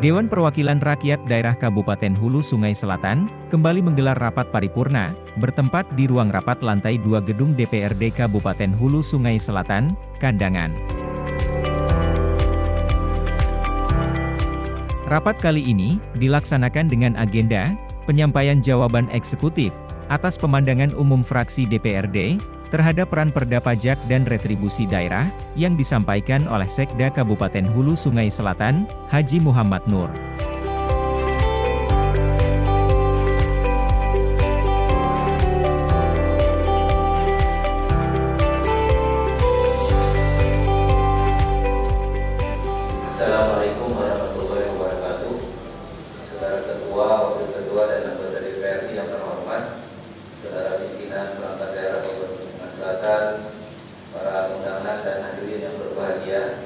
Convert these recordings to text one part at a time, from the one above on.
Dewan Perwakilan Rakyat Daerah Kabupaten Hulu Sungai Selatan, kembali menggelar rapat paripurna, bertempat di ruang rapat lantai 2 gedung DPRD Kabupaten Hulu Sungai Selatan, Kandangan. Rapat kali ini, dilaksanakan dengan agenda, penyampaian jawaban eksekutif, atas pemandangan umum fraksi DPRD, terhadap peran perda pajak dan retribusi daerah, yang disampaikan oleh Sekda Kabupaten Hulu Sungai Selatan, Haji Muhammad Nur. Assalamualaikum warahmatullahi wabarakatuh. Saudara Ketua, Wakil Ketua, dan anggota DPRD yang terhormat, Saudara Pimpinan Perangkat Daerah Kabupaten Sungai Selatan, para undangan dan hadirin yang berbahagia.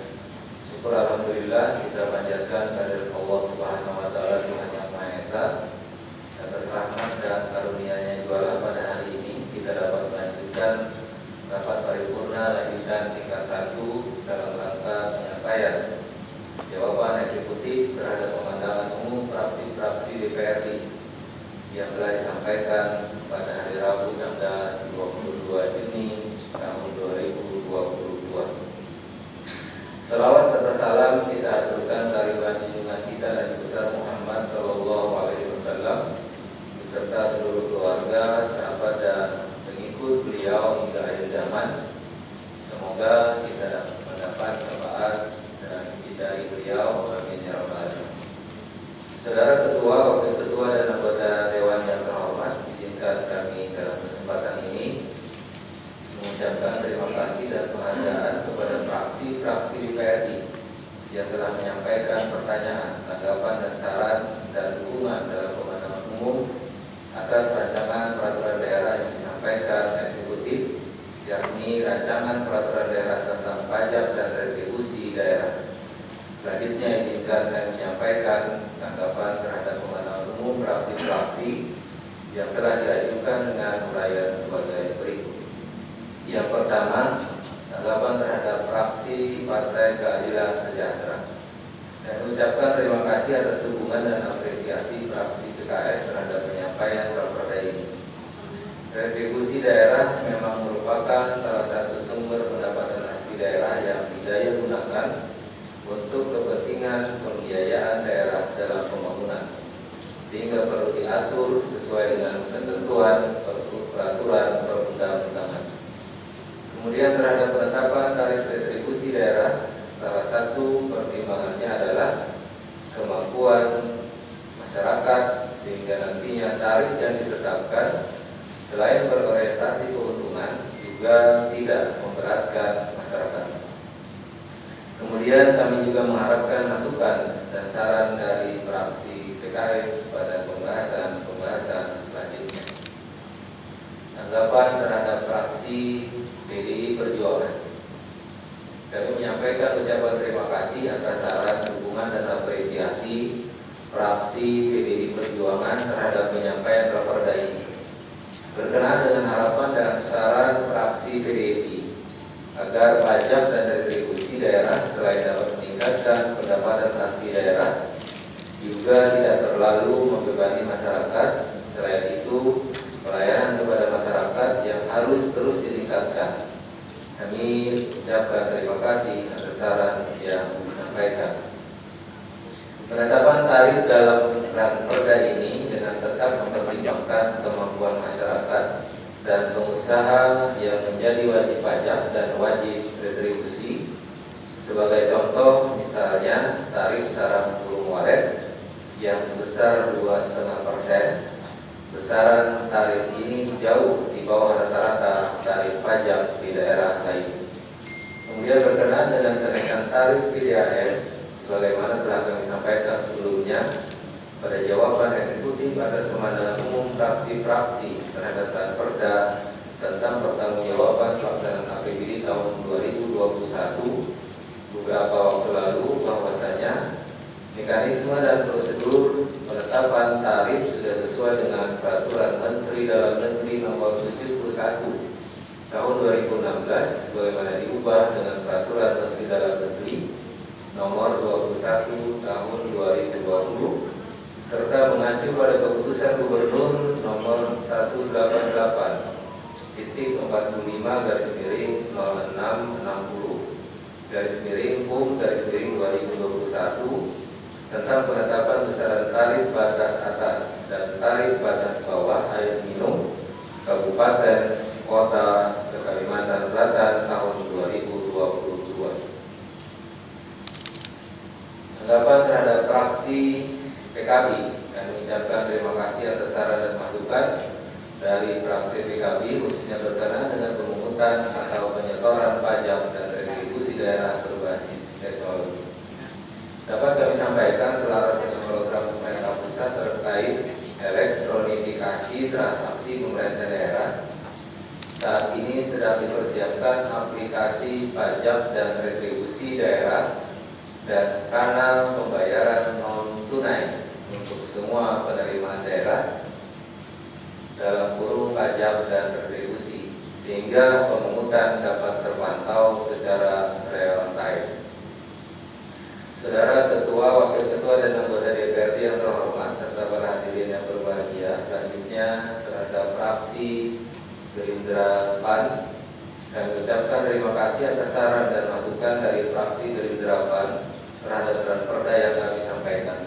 Syukur alhamdulillah kita panjatkan kehadirat Allah Subhanahu wa taala Tuhan Yang Maha Esa atas rahmat dan karunia-Nya jualah pada hari ini kita dapat melanjutkan rapat paripurna lanjutan tingkat 1 dalam rangka penyampaian jawaban eksekutif terhadap pemandangan umum fraksi-fraksi DPRD yang telah disampaikan pada hari Rabu tanggal 22 Juni tahun 2022. Salawat serta salam kita aturkan kehadiran junjungan kita Nabi besar Muhammad SAW beserta seluruh keluarga, sahabat dan pengikut beliau hingga akhir zaman. Semoga kita dapat mendapat syafaat dan dari beliau, amin ya rabbal alamin. Saudara Ketua, Wakil Ketua, dan anggota Dewan yang terhormat, izinkan kami dalam kesempatan ini mengucapkan terima kasih dan penghargaan kepada fraksi-fraksi DPRD yang telah menyampaikan pertanyaan, tanggapan dan saran dan dukungan dalam pemandangan umum atas rancangan peraturan daerah yang disampaikan eksekutif, yakni rancangan peraturan daerah tentang pajak dan retribusi daerah. Selanjutnya izinkan kami menyampaikan tanggapan terhadap pemandangan umum fraksi-fraksi yang telah diajukan dengan uraian sebagai berikut. Yang pertama, tanggapan terhadap fraksi Partai Keadilan Sejahtera. Dan ucapkan terima kasih atas dukungan dan apresiasi fraksi PKS terhadap penyampaian raperda ini. Retribusi daerah memang merupakan salah satu sumber pendapatan asli daerah yang didaya gunakan untuk kepentingan pembiayaan daerah dalam pembangunan, sehingga perlu diatur sesuai dengan ketentuan peraturan perundang-undangan. Kemudian terhadap penetapan tarif retribusi daerah, salah satu pertimbangannya adalah kemampuan masyarakat, sehingga nantinya tarif yang ditetapkan selain berorientasi keuntungan juga tidak memberatkan masyarakat. Kemudian kami juga mengharapkan masukan dan saran dari fraksi PKS pada pembahasan selanjutnya. Tanggapan terhadap fraksi PDI Perjuangan. Kami menyampaikan ucapan terima kasih atas saran, dukungan dan apresiasi fraksi PDI Perjuangan terhadap penyampaian raperda ini. Berkenaan dengan harapan dan saran fraksi PDI agar pajak dan retribusi daerah selain dapat meningkatkan pendapatan asli daerah, juga tidak terlalu membebani masyarakat. Selain itu, pelayanan kepada masyarakat yang harus terus ditingkatkan. Kami ucapkan terima kasih atas saran yang disampaikan. Penetapan tarif dalam raperda ini dengan tetap mempertimbangkan kemampuan masyarakat dan pengusaha yang menjadi wajib pajak dan wajib retribusi. Sebagai contoh, misalnya tarif sarang burung walet yang sebesar 2,5%. Besaran tarif ini jauh di bawah rata-rata tarif pajak di daerah lain. Kemudian berkenaan dengan kenaikan tarif PDAM, sebagaimana telah kami sampaikan sebelumnya pada jawaban eksekutif atas pemandangan umum fraksi-fraksi terhadap raperda tentang pertanggungjawaban pelaksanaan APBD tahun 2021 beberapa waktu lalu, bahwasanya mekanisme dan prosedur penetapan tarif sudah sesuai dengan peraturan Menteri Dalam Negeri nomor 71 tahun 2016 sebagaimana diubah dengan peraturan Menteri Dalam Negeri nomor 21 tahun 2022 PUM-2021 tentang penetapan besaran tarif batas atas dan tarif batas bawah air minum Kabupaten Kota Kalimantan Selatan tahun 2022. Tanggapan terhadap fraksi PKB, kami mengucapkan terima kasih atas saran dan masukan dari fraksi PKB, khususnya berkenaan dengan pemungutan atau penyetoran pajak dan retribusi daerah berbasis teknologi. Dapat kami sampaikan selaras dengan program pemerintah pusat terkait elektronifikasi transaksi pemerintah daerah. Saat ini sedang dipersiapkan aplikasi pajak dan retribusi daerah dan kanal pembayaran non tunai untuk semua penerimaan daerah dalam kurung pajak dan retribusi, sehingga pemungutan dapat terpantau secara real time. Saudara Ketua, Wakil Ketua, dan anggota DPRD yang terhormat serta para hadirin yang berbahagia, selanjutnya terhadap fraksi Gerindra PAN, kami ucapkan terima kasih atas saran dan masukan dari fraksi Gerindra PAN terhadap perda yang kami sampaikan.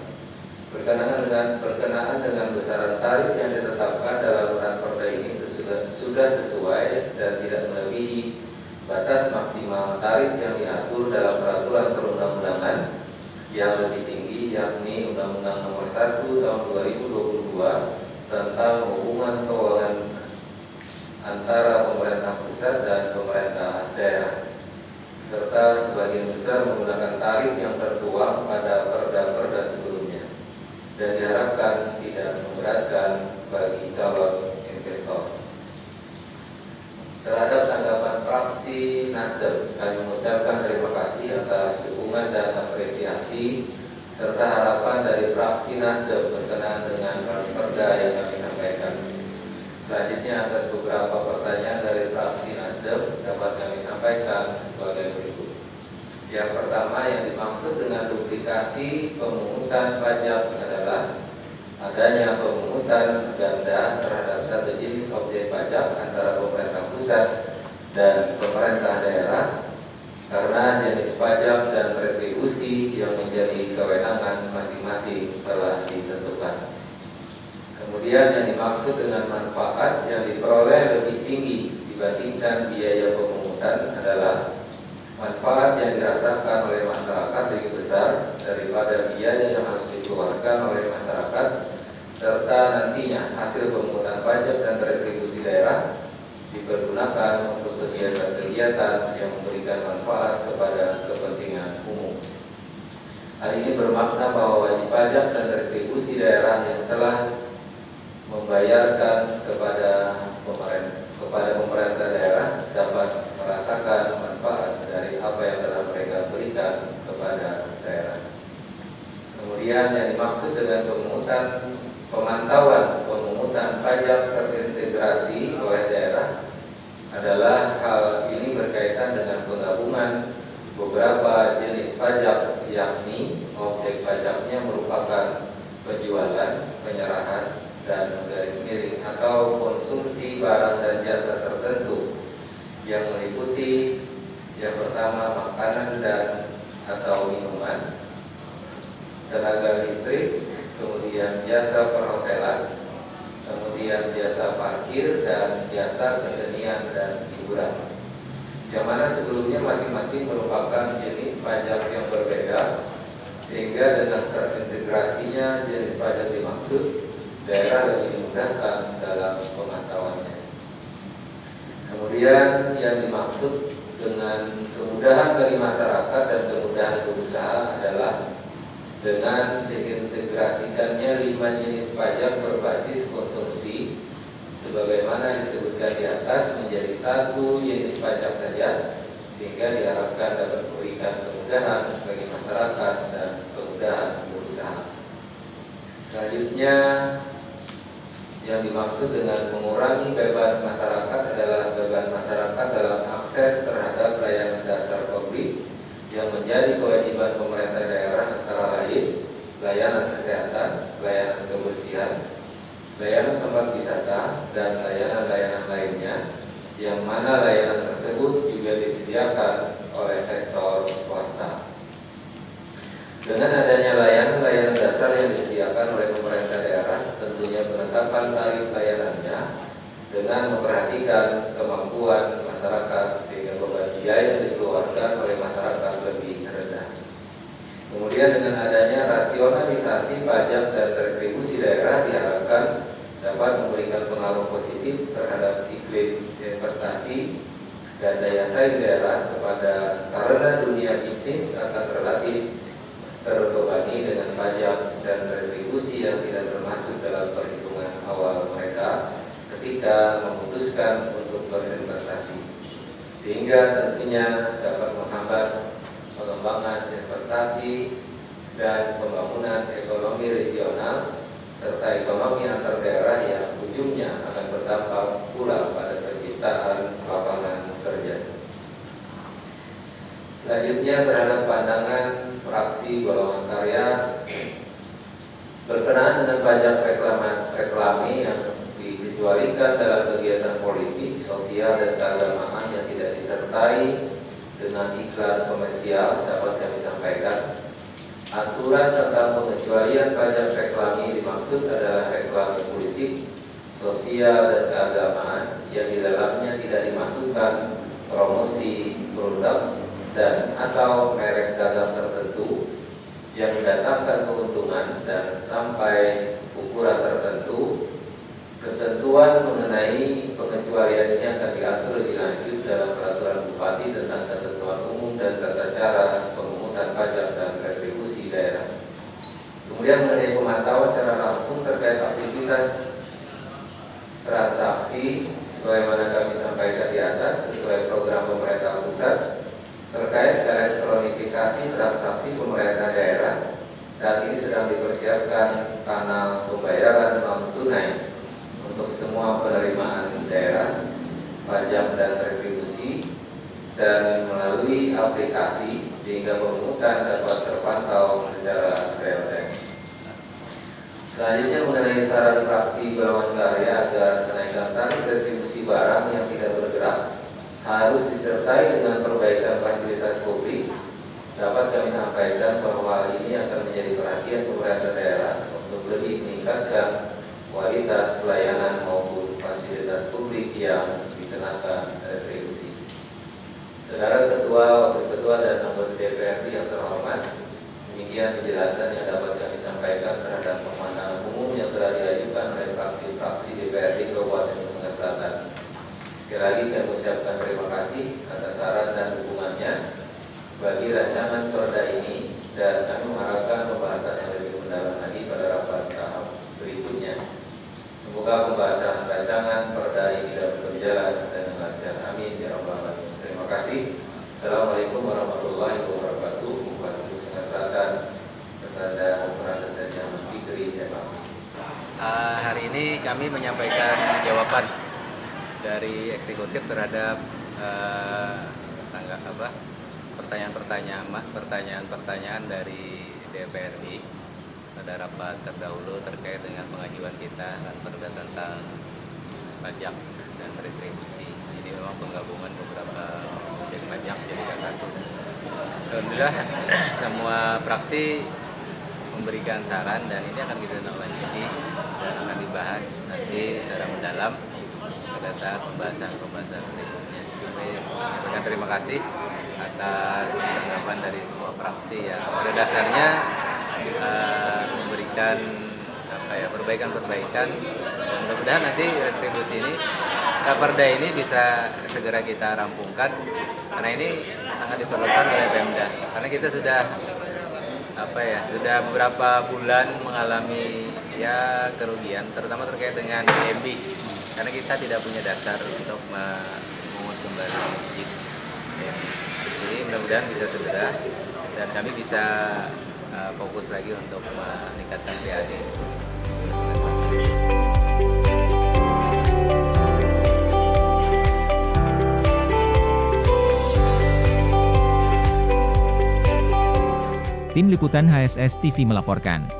Berkenaan dengan besaran tarif yang ditetapkan dalam perda ini sudah sesuai dan tidak melebihi batas maksimal tarif yang diatur dalam peraturan perundang-undangan yang lebih tinggi, yakni Undang-Undang Nomor 1 Tahun 2022 tentang hubungan keuangan antara pemerintah pusat dan pemerintah daerah, serta sebagian besar menggunakan tarif yang tertuang pada perda-perda sebelumnya, dan diharapkan tidak memberatkan bagi calon investor. Terhadap tanggapan fraksi Nasdem, kami mengucapkan terima kasih atas dukungan dan apresiasi serta harapan dari fraksi Nasdem berkenaan dengan perda yang kami sampaikan. Selanjutnya, atas beberapa pertanyaan dari fraksi Nasdem dapat kami sampaikan sebagai berikut. Yang pertama, yang dimaksud dengan duplikasi pemungutan pajak adalah adanya pemungutan ganda terhadap satu jenis objek pajak antara pemerintah pusat dan pemerintah daerah karena jenis pajak dan retribusi yang menjadi kewenangan masing-masing telah ditentukan. Kemudian yang dimaksud dengan manfaat yang diperoleh lebih tinggi dibandingkan biaya pemungutan adalah manfaat yang dirasakan oleh masyarakat lebih besar daripada biaya yang harus dikeluarkan oleh masyarakat, serta nantinya hasil pemungutan pajak dan retribusi daerah dipergunakan untuk kegiatan-kegiatan yang memberikan manfaat kepada kepentingan umum. Hal ini bermakna bahwa wajib pajak dan retribusi daerah yang telah membayarkan kepada pemerintah daerah dapat merasakan manfaat dari apa yang telah mereka berikan kepada daerah. Kemudian yang dimaksud dengan pemantauan pemungutan pajak terintegrasi oleh daerah adalah hal ini berkaitan dengan penggabungan beberapa jenis pajak, yakni objek pajaknya merupakan penjualan, penyerahan, dan garis miring atau konsumsi barang dan jasa tertentu yang meliputi yang pertama makanan dan atau minuman, tenaga listrik, kemudian jasa perhotelan, kemudian jasa parkir, dan jasa kesenian dan hiburan, yang mana sebelumnya masing-masing merupakan jenis pajak yang berbeda, sehingga dengan terintegrasinya jenis pajak dimaksud, daerah lebih dimudahkan dalam pemantauannya. Kemudian yang dimaksud dengan kemudahan bagi masyarakat dan kemudahan berusaha adalah dengan diintegrasikannya 5 jenis pajak berbasis konsumsi sebagaimana disebutkan di atas menjadi satu jenis pajak saja, sehingga diharapkan dapat memberikan kemudahan bagi masyarakat dan kemudahan berusaha. Selanjutnya, yang dimaksud dengan mengurangi beban masyarakat adalah beban masyarakat dalam akses terhadap layanan dasar publik yang menjadi kewajiban pemerintah daerah, antara lain layanan kesehatan, layanan kebersihan, layanan tempat wisata, dan layanan-layanan lainnya, yang mana layanan tersebut juga disediakan oleh sektor Dengan adanya layanan-layanan dasar yang disediakan oleh pemerintah daerah, tentunya penetapan tarif layanannya dengan memperhatikan kemampuan masyarakat sehingga beban biaya yang dikeluarkan oleh masyarakat lebih rendah. Kemudian dengan adanya rasionalisasi pajak dan retribusi daerah diharapkan dapat memberikan pengaruh positif terhadap iklim investasi dan daya saing daerah karena dunia bisnis akan relatif terbebani dengan pajak dan retribusi yang tidak termasuk dalam perhitungan awal mereka ketika memutuskan untuk berinvestasi, sehingga tentunya dapat menghambat pengembangan investasi dan pembangunan ekonomi regional serta ekonomi antar daerah yang ujungnya akan berdampak pula pada penciptaan lapangan kerja. Selanjutnya terhadap pandangan fraksi golongan karya berkenaan dengan pajak reklame yang dikecualikan dalam kegiatan politik, sosial, dan keagamaan yang tidak disertai dengan iklan komersial dapat kami sampaikan. Aturan tentang pengecualian pajak reklame dimaksud adalah reklame politik, sosial, dan keagamaan yang di dalamnya tidak dimasukkan promosi produk dan atau merek dagang tertentu yang mendatangkan keuntungan dan sampai ukuran tertentu. Ketentuan mengenai pengecualian ini akan diatur lebih lanjut dalam peraturan Bupati tentang ketentuan umum dan tata cara pemungutan pajak dan retribusi daerah. Kemudian mengenai pemantauan secara langsung terkait aktivitas transaksi sebagaimana kami sampaikan di atas sesuai program pemerintah pusat terkait elektronifikasi transaksi pemerintah daerah. Saat ini sedang dipersiapkan kanal pembayaran non tunai untuk semua penerimaan daerah, pajak dan retribusi, dan melalui aplikasi sehingga pemungutan dapat terpantau secara real time. Selanjutnya mengenai saran fraksi golongan karya agar kenaikan tarif retribusi barang yang tidak bergerak harus disertai dengan perbaikan fasilitas publik, dapat kami sampaikan bahwa hal ini akan menjadi perhatian pemerintah daerah untuk lebih meningkatkan kualitas pelayanan maupun fasilitas publik yang dikenakan retribusi. Saudara Ketua, Wakil Ketua, dan anggota DPRD yang terhormat, demikian penjelasan yang dapat kami sampaikan terhadap pemandangan umum yang telah diajukan oleh fraksi-fraksi DPRD Kabupaten Nusa Selatan. Sekali lagi kami mengucapkan terima kasih atas saran dan dukungannya bagi rancangan perda ini, dan kami mengharapkan pembahasan yang lebih mendalam lagi pada rapat tahap berikutnya. Semoga pembahasan rancangan perda ini dapat berjalan dengan lancar. Amin ya rabbal alamin. Terima kasih. Assalamualaikum warahmatullahi wabarakatuh. Bupati Nusa Selatan kepada Pemerintahan yang Fikri Hari ini kami menyampaikan jawaban dari eksekutif terhadap pertanyaan-pertanyaan dari DPRD pada rapat terdahulu terkait dengan pengajuan kita perda tentang pajak dan retribusi. Ini memang penggabungan beberapa objek pajak jadi satu. Alhamdulillah semua fraksi memberikan saran dan ini akan kita lanjuti dan akan dibahas nanti secara mendalam pada saat pembahasan berikutnya. Kami menyampaikan terima kasih atas tanggapan dari semua fraksi yang pada dasarnya memberikan perbaikan-perbaikan. Mudah-mudahan nanti retribusi ini, perda ini bisa segera kita rampungkan karena ini sangat diperlukan oleh Pemda. Karena kita sudah beberapa bulan mengalami kerugian, terutama terkait dengan PMB. Karena kita tidak punya dasar untuk memungut kembali izin. Jadi mudah-mudahan bisa segera dan kami bisa fokus lagi untuk meningkatkan PAD. Tim Liputan HSS TV melaporkan.